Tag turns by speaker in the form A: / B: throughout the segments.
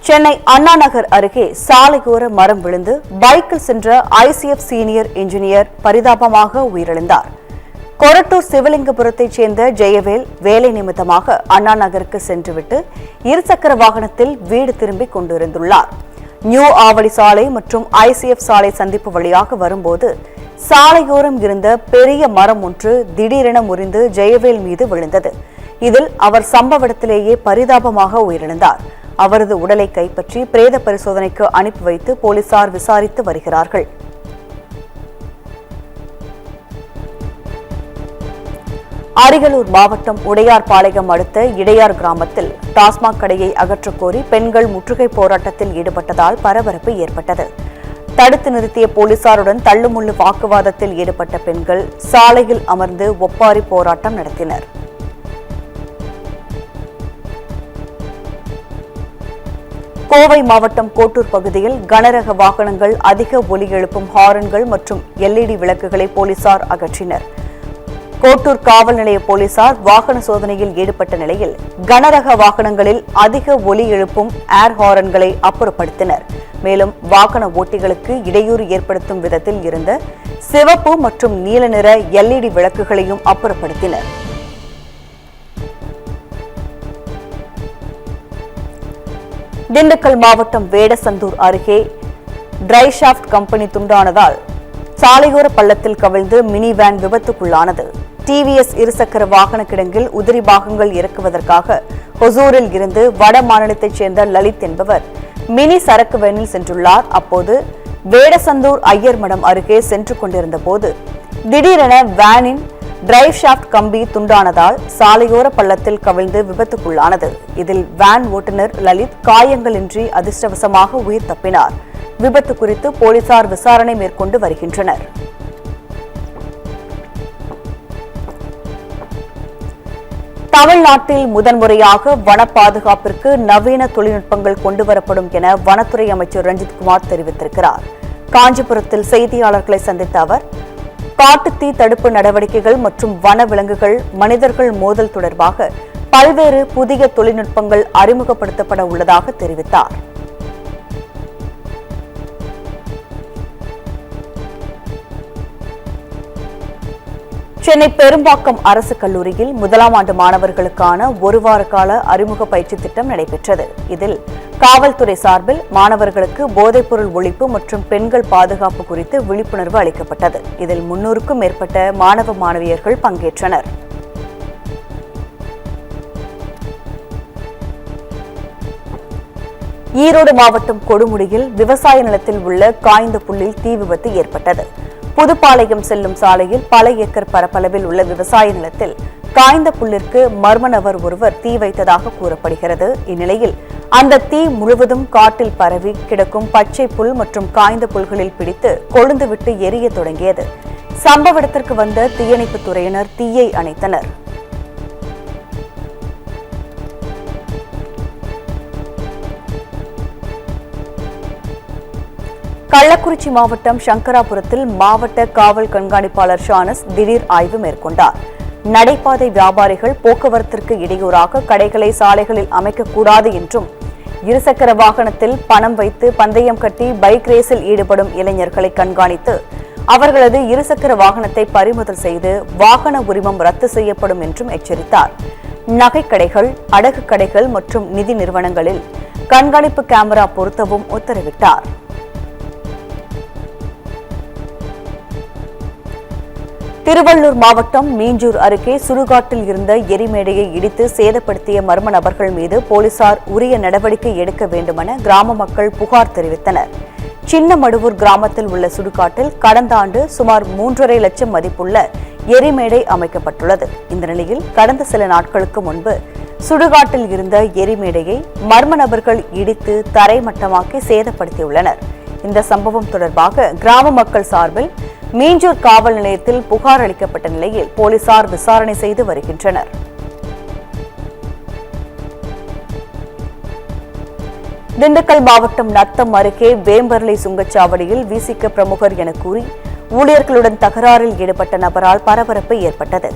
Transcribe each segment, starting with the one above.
A: சென்னை அண்ணா நகர் அருகே சாலையோர மரம் விழுந்து பைக்கில் சென்ற ஐசிஎஃப் சீனியர் இன்ஜினியர் பரிதாபமாக உயிரிழந்தார். கொரட்டூர் சிவலிங்கபுரத்தைச் சேர்ந்த ஜெயவேல் வேலை நிமித்தமாக அண்ணா நகருக்கு சென்றுவிட்டு இருசக்கர வாகனத்தில் வீடு திரும்பிக் கொண்டிருந்துள்ளார். நியூ ஆவடி சாலை மற்றும் ஐசிஎஃப் சாலை சந்திப்பு வழியாக வரும்போது சாலையோரம் இருந்த பெரிய மரம் ஒன்று திடீரென முறிந்து ஜெயவேல் மீது விழுந்தது. இதில் அவர் சம்பவ இடத்திலேயே பரிதாபமாக உயிரிழந்தார். அவரது உடலை கைப்பற்றி பிரேத பரிசோதனைக்கு அனுப்பி வைத்து போலீசார் விசாரித்து வருகிறார்கள். அரியலூர் மாவட்டம் உடையார்பாளையம் அடுத்த இடையார் கிராமத்தில் டாஸ்மாக் கடையை அகற்றக் கோரி பெண்கள் முற்றுகை போராட்டத்தில் ஈடுபட்டதால் பரபரப்பு ஏற்பட்டது. தடுத்து நிறுத்திய போலீசாருடன் தள்ளுமுள்ளு வாக்குவாதத்தில் ஈடுபட்ட பெண்கள் சாலையில் அமர்ந்து ஒப்பாரி போராட்டம் நடத்தினர். கோவை மாவட்டம் கோட்டூர் பகுதியில் கனரக வாகனங்கள் அதிக ஒலி எழுப்பும் ஹாரன்கள் மற்றும் எல்இடி விளக்குகளை போலீசார் அகற்றினர். கோட்டூர் காவல் நிலைய போலீசார் வாகன சோதனையில் ஈடுபட்ட நிலையில் கனரக வாகனங்களில் அதிக ஒலி எழுப்பும் ஏர் ஹாரன்களை அப்புறப்படுத்தினர். மேலும் வாகன ஓட்டிகளுக்கு இடையூறு ஏற்படுத்தும் விதத்தில் இருந்த சிவப்பு மற்றும் நீல நிற எல்இடி விளக்குகளையும் அப்புறப்படுத்தினர். திண்டுக்கல் மாவட்டம் வேடசந்தூர் அருகே டிரை ஷாஃப்ட் கம்பெனி துண்டானதால் சாலையோர பள்ளத்தில் கவிழ்ந்து மினி வேன் விபத்துக்குள்ளானது. டிவிஎஸ் இருசக்கர வாகன கிடங்கில் உதிரி பாகங்கள் இறக்குவதற்காக ஹொசூரில் இருந்து வட மாநிலத்தைச் சேர்ந்த லலித் என்பவர் மினி சரக்கு வேனில் சென்றுள்ளார். அப்போது வேடசந்தூர் ஐயர் மடம் அருகே சென்று கொண்டிருந்த போது திடீரென வேனின் டிரைவ் ஷாஃப்ட் கம்பி துண்டானதால் சாலையோர பள்ளத்தில் கவிழ்ந்து விபத்துக்குள்ளானது. இதில் வேன் ஓட்டுநர் லலித் காயங்களின்றி அதிர்ஷ்டவசமாக உயிர் தப்பினார். விபத்து குறித்து போலீசார் விசாரணை மேற்கொண்டு வருகின்றனர். தமிழ்நாட்டில் முதன்முறையாக வன பாதுகாப்பிற்கு நவீன தொழில்நுட்பங்கள் கொண்டுவரப்படும் என வனத்துறை அமைச்சர் ரஞ்சித்குமார் தெரிவித்திருக்கிறார். காஞ்சிபுரத்தில் செய்தியாளர்களை சந்தித்த அவர் காட்டுத்தீ தடுப்பு நடவடிக்கைகள் மற்றும் வன விலங்குகள் மனிதர்கள் மோதல் தொடர்பாக பல்வேறு புதிய தொழில்நுட்பங்கள் அறிமுகப்படுத்தப்பட உள்ளதாக தெரிவித்தார். சென்னை பெரும்பாக்கம் அரசு கல்லூரியில் முதலாம் ஆண்டு மாணவர்களுக்கான ஒரு வார கால அறிமுக பயிற்சி திட்டம் நடைபெற்றது. இதில் காவல்துறை சார்பில் மாணவர்களுக்கு போதைப்பொருள் ஒழிப்பு மற்றும் பெண்கள் பாதுகாப்பு குறித்து விழிப்புணர்வு அளிக்கப்பட்டது. இதில் 300க்கும் மேற்பட்ட மாணவ மாணவியர்கள் பங்கேற்றனர். ஈரோடு மாவட்டம் கொடுமுடியில் விவசாய நிலத்தில் உள்ள காய்ந்த புல்லில் தீ விபத்து ஏற்பட்டது. புதுப்பாளையம் செல்லும் சாலையில் பல ஏக்கர் பரப்பளவில் உள்ள விவசாய நிலத்தில் காய்ந்த புல்லிற்கு மர்ம நபர் ஒருவர் தீ வைத்ததாக கூறப்படுகிறது. இந்நிலையில் அந்த தீ முழுவதும் காட்டில் பரவி கிடக்கும் பச்சை புல் மற்றும் காய்ந்த புல்களில் பிடித்து கொழுந்துவிட்டு எரிய தொடங்கியது. சம்பவ இடத்திற்கு வந்த தீயணைப்புத் துறையினர் தீயை அணைத்தனர். கள்ளக்குறிச்சி மாவட்டம் சங்கராபுரத்தில் மாவட்ட காவல் கண்காணிப்பாளர் ஷானஸ் திடீர் ஆய்வு மேற்கொண்டார். நடைபாதை வியாபாரிகள் போக்குவரத்திற்கு இடையூறாக கடைகளை சாலைகளில் அமைக்கக்கூடாது என்றும் இருசக்கர வாகனத்தில் பணம் வைத்து பந்தயம் கட்டி பைக் ரேஸில் ஈடுபடும் இளைஞர்களை கண்காணித்து அவர்களது இருசக்கர வாகனத்தை பறிமுதல் செய்து வாகன உரிமம் ரத்து செய்யப்படும் என்றும் எச்சரித்தார். நகைக்கடைகள், அடகு கடைகள் மற்றும் நிதி நிறுவனங்களில் கண்காணிப்பு கேமரா பொருத்தவும் உத்தரவிட்டார். திருவள்ளூர் மாவட்டம் மீஞ்சூர் அருகே சுடுகாட்டில் இருந்த எரிமேடையை இடித்து சேதப்படுத்திய மர்ம நபர்கள் மீது போலீசார் உரிய நடவடிக்கை எடுக்க வேண்டுமென கிராம மக்கள் புகார் தெரிவித்தனர். சின்னமடுவூர் கிராமத்தில் உள்ள சுடுகாட்டில் கடந்த ஆண்டு சுமார் 3.5 லட்சம் மதிப்புள்ள எரிமேடை அமைக்கப்பட்டுள்ளது. இந்த நிலையில் கடந்த சில நாட்களுக்கு முன்பு சுடுகாட்டில் இருந்த எரிமேடையை மர்ம நபர்கள் இடித்து தரைமட்டமாக்கி சேதப்படுத்தியுள்ளனர். இந்த சம்பவம் தொடர்பாக கிராம மக்கள் சார்பில் மீஞ்சூர் காவல் நிலையத்தில் புகார் அளிக்கப்பட்ட நிலையில் போலீசார் விசாரணை செய்து வருகின்றனர். திண்டுக்கல் மாவட்டம் நத்தம் அருகே வேம்பர்லை சுங்கச்சாவடியில் விசிக பிரமுகர் என கூறி ஊழியர்களுடன் தகராறில் ஈடுபட்ட நபரால் பரபரப்பு ஏற்பட்டது.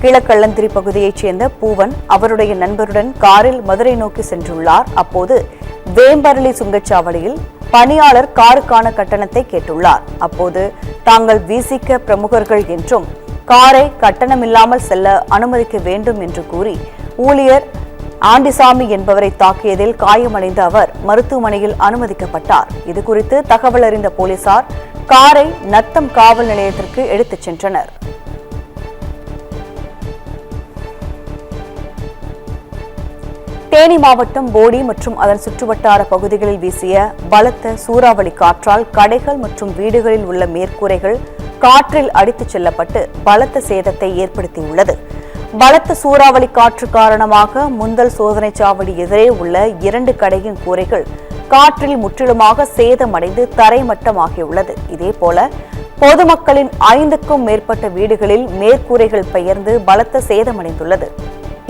A: கிழக்கள்ளந்திரி பகுதியைச் சேர்ந்த பூவன் அவருடைய நண்பருடன் காரில் மதுரை நோக்கி சென்றுள்ளார். அப்போது வேம்பரளி சுங்கச்சாவடியில் பணியாளர் காருக்கான கட்டணத்தை கேட்டுள்ளார். அப்போது தாங்கள் விசிக பிரமுகர்கள் என்றும் காரை கட்டணமில்லாமல் செல்ல அனுமதிக்க வேண்டும் என்று கூறி ஊழியர் ஆண்டிசாமி என்பவரை தாக்கியதில் காயமடைந்த அவர் மருத்துவமனையில் அனுமதிக்கப்பட்டார். இதுகுறித்து தகவல் அறிந்த போலீசார் காரை நத்தம் காவல் நிலையத்திற்கு எடுத்துச் சென்றனர். தேனி மாவட்டம் போடி மற்றும் அதன் சுற்றுவட்டார பகுதிகளில் வீசிய பலத்த சூறாவளி காற்றால் கடைகள் மற்றும் வீடுகளில் உள்ள மேற்கூரைகள் காற்றில் அடித்துச் செல்லப்பட்டு பலத்த சேதத்தை ஏற்படுத்தியுள்ளது. பலத்த சூறாவளி காற்று காரணமாக முந்தல் சோதனை சாவடி எதிரே உள்ள 2 கடையின் கூரைகள் காற்றில் முற்றிலுமாக சேதமடைந்து தரைமட்டமாகியுள்ளது. இதேபோல பொதுமக்களின் 5க்கும் மேற்பட்ட வீடுகளில் மேற்கூரைகள் பெயர்ந்து பலத்த சேதமடைந்துள்ளது.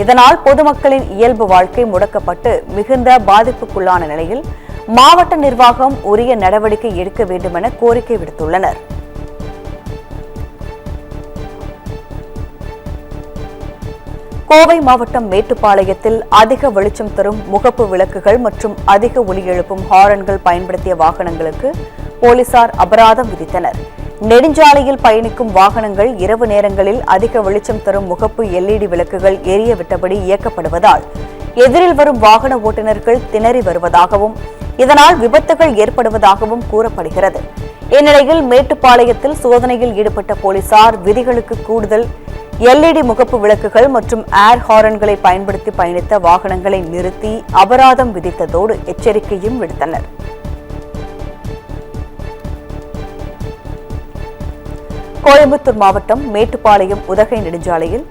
A: இதனால் பொதுமக்களின் இயல்பு வாழ்க்கை முடக்கப்பட்டு மிகுந்த பாதிப்புக்குள்ளான நிலையில் மாவட்ட நிர்வாகம் உரிய நடவடிக்கை எடுக்க வேண்டும் என கோரிக்கை விடுத்துள்ளனர். கோவை மாவட்டம் மேட்டுப்பாளையத்தில் அதிக வெளிச்சம் தரும் முகப்பு விளக்குகள் மற்றும் அதிக ஒலி எழுப்பும் ஹாரன்கள் பயன்படுத்திய வாகனங்களுக்கு போலீசார் அபராதம் விதித்தனர். நெடுஞ்சாலையில் பயணிக்கும் வாகனங்கள் இரவு நேரங்களில் அதிக வெளிச்சம் தரும் முகப்பு LED விளக்குகள் எரிய விட்டபடி இயக்கப்படுவதால் எதிரில் வரும் வாகன ஓட்டுநர்கள் திணறி வருவதாகவும் இதனால் விபத்துகள் ஏற்படுவதாகவும் கூறப்படுகிறது. இந்நிலையில் மேட்டுப்பாளையத்தில் சோதனையில் ஈடுபட்ட போலீசார் விதிகளுக்கு கூடுதல் LED முகப்பு விளக்குகள் மற்றும் ஏர் ஹாரன்களை பயன்படுத்தி பயணித்த வாகனங்களை நிறுத்தி அபராதம் விதித்ததோடு எச்சரிக்கையும் விடுத்தனர். கோயம்புத்தூர் மாவட்டம் மேட்டுப்பாளையம் உதகை நெடுஞ்சாலையில்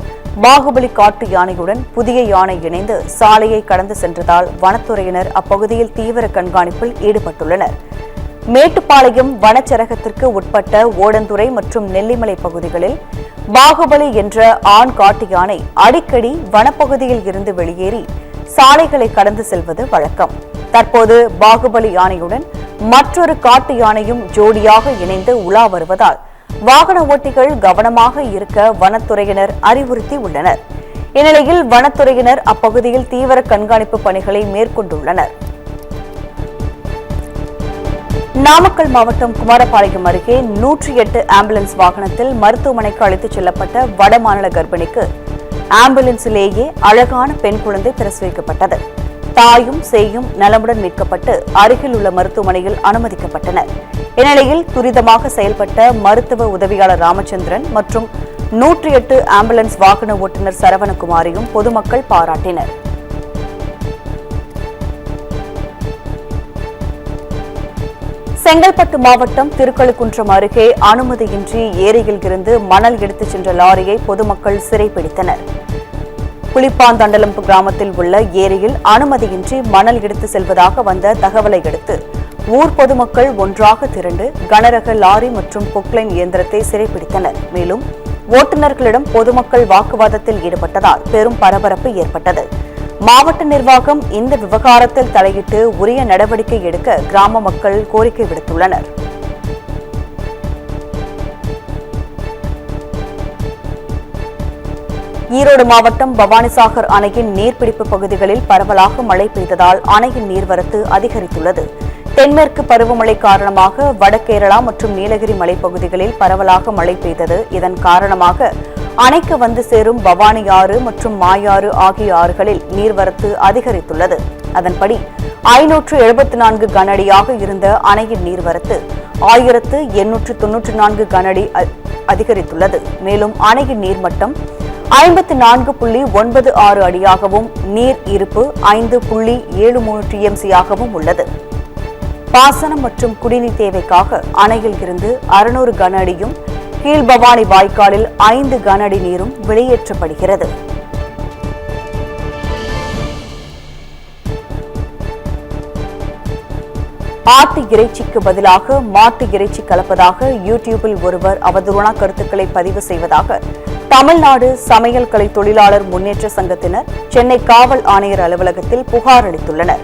A: பாகுபலி காட்டு யானையுடன் புதிய யானை இணைந்து சாலையை கடந்து சென்றதால் வனத்துறையினர் அப்பகுதியில் தீவிர கண்காணிப்பில் ஈடுபட்டுள்ளனர். மேட்டுப்பாளையம் வனச்சரகத்திற்கு உட்பட்ட ஓடந்துறை மற்றும் நெல்லிமலை பகுதிகளில் பாகுபலி என்ற ஆண் காட்டு யானை அடிக்கடி வனப்பகுதியில் இருந்து வெளியேறி சாலைகளை கடந்து செல்வது வழக்கம். தற்போது பாகுபலி யானையுடன் மற்றொரு காட்டு யானையும் ஜோடியாக இணைந்து உலா வருவதால் வாகன ஓட்டிகள் கவனமாக இருக்க வனத்துறையினர் அறிவுறுத்தி உள்ளனர். இந்நிலையில் வனத்துறையினர் அப்பகுதியில் தீவிர கண்காணிப்பு பணிகளை மேற்கொண்டுள்ளனர். நாமக்கல் மாவட்டம் குமாரபாளையம் அருகே 108 ஆம்புலன்ஸ் வாகனத்தில் மருத்துவமனைக்கு அழைத்துச் செல்லப்பட்ட வடமாநில கர்ப்பிணிக்கு ஆம்புலன்ஸிலேயே அழகான பெண் குழந்தை பிரசவிக்கப்பட்டது. தாயும் சேயும் நலமுடன் மீட்கப்பட்டு அருகில் உள்ள மருத்துவமனையில் அனுமதிக்கப்பட்டனர். இந்நிலையில் துரிதமாக செயல்பட்ட மருத்துவ உதவியாளர் ராமச்சந்திரன் மற்றும் 108 ஆம்புலன்ஸ் வாகன ஓட்டுநர் சரவணகுமாரையும் பொதுமக்கள் பாராட்டினர். செங்கல்பட்டு மாவட்டம் திருக்கழுக்குன்றம் அருகே அனுமதியின்றி ஏரியில் இருந்து மணல் எடுத்துச் சென்ற லாரியை பொதுமக்கள் சிறைப்பிடித்தனர். புலிப்பாந்தண்டலம் கிராமத்தில் உள்ள ஏரியில் அனுமதியின்றி மணல் எடுத்து செல்வதாக வந்த தகவலை அடுத்து ஊர் பொதுமக்கள் ஒன்றாக திரண்டு கனரக லாரி மற்றும் பொக்லைன் இயந்திரத்தை சிறைப்பிடித்தனர். மேலும் ஓட்டுநர்களிடம் பொதுமக்கள் வாக்குவாதத்தில் ஈடுபட்டதால் பெரும் பரபரப்பு ஏற்பட்டது. மாவட்ட நிர்வாகம் இந்த விவகாரத்தில் தலையிட்டு உரிய நடவடிக்கை எடுக்க கிராம மக்கள் கோரிக்கை விடுத்துள்ளனர். ஈரோடு மாவட்டம் பவானிசாகர் அணையின் நீர்பிடிப்பு பகுதிகளில் பரவலாக மழை பெய்ததால் அணையின் நீர்வரத்து அதிகரித்துள்ளது. தென்மேற்கு பருவமழை காரணமாக வடகேரளா மற்றும் நீலகிரி மலைப்பகுதிகளில் பரவலாக மழை பெய்தது. இதன் காரணமாக அணைக்கு வந்து சேரும் பவானி ஆறு மற்றும் மாயாறு ஆகிய ஆறுகளில் நீர்வரத்து அதிகரித்துள்ளது. அதன்படி 574 கனஅடியாக இருந்த அணையின் நீர்வரத்து 1894 கனஅடி அதிகரித்துள்ளது. மேலும் அணையின் நீர்மட்டம் 54.96 அடியாகவும் நீர் இருப்பு 5.73 TMC-ஆகவும் உள்ளது. பாசனம் மற்றும் குடிநீர் தேவைக்காக அணையில் இருந்து 600 கன அடியும் கீழ்பவானி வாய்க்காலில் 5 கன அடி நீரும் வெளியேற்றப்படுகிறது. ஆட்டு இறைச்சிக்கு பதிலாக மாட்டு இறைச்சி கலப்பதாக யூடியூபில் ஒருவர் அவதூறான கருத்துக்களை பதிவு செய்வதாக தமிழ்நாடு சமையல் கலை தொழிலாளர் முன்னேற்ற சங்கத்தினர் சென்னை காவல் ஆணையர் அலுவலகத்தில் புகார் அளித்துள்ளனர்.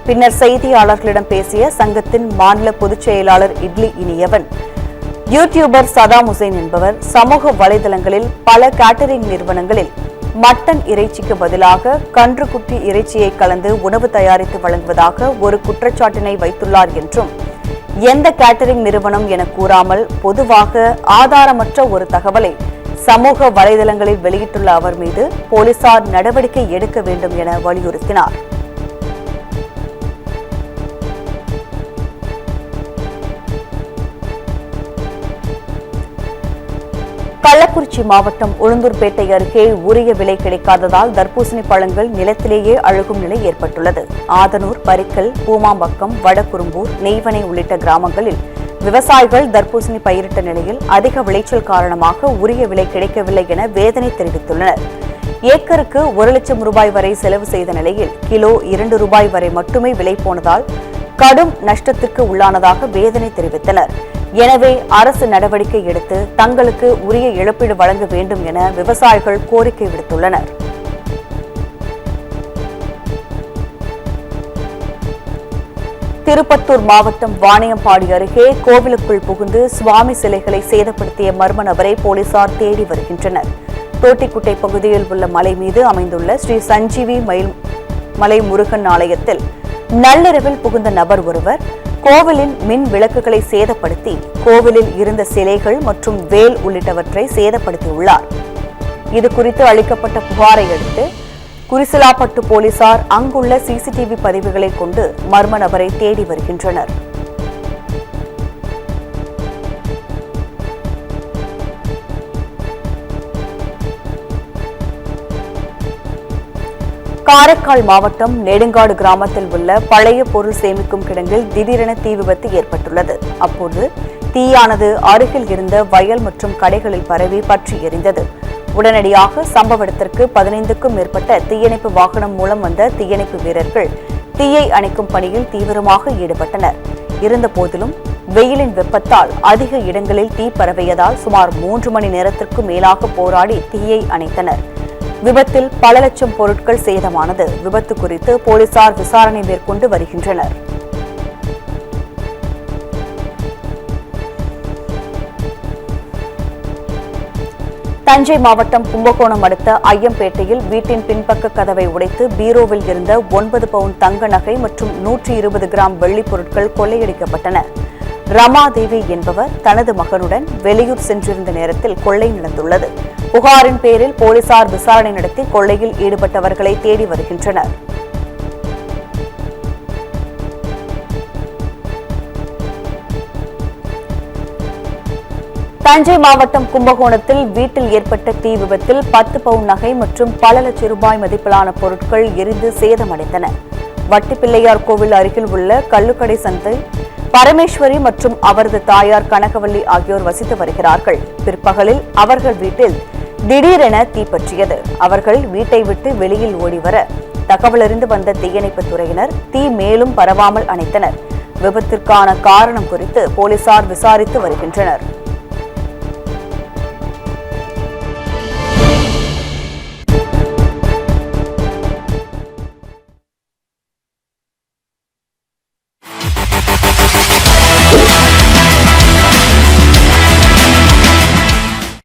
A: பின்னர் செய்தியாளர்களிடம் பேசிய சங்கத்தின் மாநில பொதுச் செயலாளர் இட்லி இனியவன், யூடியூபர் சதாம் ஹுசைன் என்பவர் சமூக வலைதளங்களில் பல கேட்டரிங் நிறுவனங்களில் மட்டன் இறைச்சிக்கு பதிலாக கன்றுக்குட்டி இறைச்சியை கலந்து உணவு தயாரித்து வழங்குவதாக ஒரு குற்றச்சாட்டினை வைத்துள்ளார் என்றும், எந்த கேட்டரிங் நிறுவனம் என கூறாமல் பொதுவாக ஆதாரமற்ற ஒரு தகவலை சமூக வலைதளங்களில் வெளியிட்டுள்ள அவர் மீது போலீசார் நடவடிக்கை எடுக்க வேண்டும் என வலியுறுத்தினார். கள்ளக்குறிச்சி மாவட்டம் உளுந்தூர்பேட்டை அருகே உரிய விலை கிடைக்காததால் தர்பூசணி பழங்கள் நிலத்திலேயே அழுகும் நிலை ஏற்பட்டுள்ளது. ஆதனூர், பரிக்கல், பூமாம்பக்கம், வடகுரும்பூர், நெய்வனை உள்ளிட்ட கிராமங்களில் விவசாயிகள் தர்பூசணி பயிரிட்ட நிலையில் அதிக விளைச்சல் காரணமாக உரிய விலை கிடைக்கவில்லை என வேதனை தெரிவித்துள்ளனர். ஏக்கருக்கு 1 லட்சம் ரூபாய் வரை செலவு செய்த நிலையில் கிலோ 2 ரூபாய் வரை மட்டுமே விலை போனதால் கடும் நஷ்டத்திற்கு உள்ளானதாக வேதனை தெரிவித்தனர். எனவே அரசு நடவடிக்கை எடுத்து தங்களுக்கு உரிய இழப்பீடு வழங்க வேண்டும் என விவசாயிகள் கோரிக்கை விடுத்துள்ளனர். திருப்பத்தூர் மாவட்டம் வாணியம்பாடி அருகே கோவிலுக்குள் புகுந்து சுவாமி சிலைகளை சேதப்படுத்திய மர்ம நபரை போலீசார் தேடி வருகின்றனர். தோட்டிக்குட்டை பகுதியில் உள்ள மலை மீது அமைந்துள்ள ஸ்ரீ சஞ்சீவி மலை முருகன் ஆலயத்தில் நள்ளிரவில் புகுந்த நபர் ஒருவர் கோவிலின் மின் விளக்குகளை சேதப்படுத்தி கோவிலில் இருந்த சிலைகள் மற்றும் வேல் உள்ளிட்டவற்றை சேதப்படுத்தியுள்ளார். இதுகுறித்து அளிக்கப்பட்ட புகாரை அடுத்து குறிசலாப்பட்டு போலீசார் அங்குள்ள சிசிடிவி பதிவுகளை கொண்டு மர்ம நபரை தேடி வருகின்றனர். காரைக்கால் மாவட்டம் நெடுங்காடு கிராமத்தில் உள்ள பழைய பொருள் சேமிக்கும் கிடங்கில் திடீரென தீ விபத்து ஏற்பட்டுள்ளது. அப்போது தீயானது அருகில் இருந்த வயல் மற்றும் கடைகளில் பரவி பற்றி எரிந்தது. உடனடியாக சம்பவ இடத்திற்கு 15க்கும் மேற்பட்ட தீயணைப்பு வாகனம் மூலம் வந்த தீயணைப்பு வீரர்கள் தீயை அணைக்கும் பணியில் தீவிரமாக ஈடுபட்டனர். இருந்தபோதிலும் வெயிலின் வெப்பத்தால் அதிக இடங்களில் தீ பரவியதால் சுமார் 3 மணி நேரத்திற்கு மேலாக போராடி தீயை அணைத்தனர். விபத்தில் பல லட்சம் பொருட்கள் சேதமானது. விபத்து குறித்து போலீசார் விசாரணை மேற்கொண்டு வருகின்றனர். தஞ்சை மாவட்டம் கும்பகோணம் அடுத்த ஐயம்பேட்டையில் வீட்டின் பின்பக்க கதவை உடைத்து பீரோவில் இருந்த 9 பவுன் தங்க நகை மற்றும் 120 கிராம் வெள்ளிப் பொருட்கள் கொள்ளையடிக்கப்பட்டன. ரமாதேவி என்பவர் தனது மகனுடன் வெளியூர் சென்றிருந்த நேரத்தில் கொள்ளை நடந்துள்ளது. புகாரின் பேரில் போலீசார் விசாரணை நடத்தி கொள்ளையில் ஈடுபட்டவர்களை தேடி வருகின்றனர். தஞ்சை மாவட்டம் கும்பகோணத்தில் வீட்டில் ஏற்பட்ட தீ விபத்தில் 10 பவுன் நகை மற்றும் பல லட்சம் ரூபாய் மதிப்பிலான பொருட்கள் எரிந்து சேதமடைந்தன. வட்டிப்பிள்ளையார் கோவில் அருகில் உள்ள கள்ளுக்கடை சந்தை பரமேஸ்வரி மற்றும் அவரது தாயார் கனகவல்லி ஆகியோர் வசித்து வருகிறார்கள். பிற்பகலில் அவர்கள் வீட்டில் திடீரென தீப்பற்றியது. அவர்கள் வீட்டை விட்டு வெளியில் ஓடிவர தகவலறிந்து வந்த தீயணைப்புத் துறையினர் தீ மேலும் பரவாமல் அணைத்தனர். விபத்திற்கான காரணம் குறித்து போலீசார் விசாரித்து வருகின்றனர்.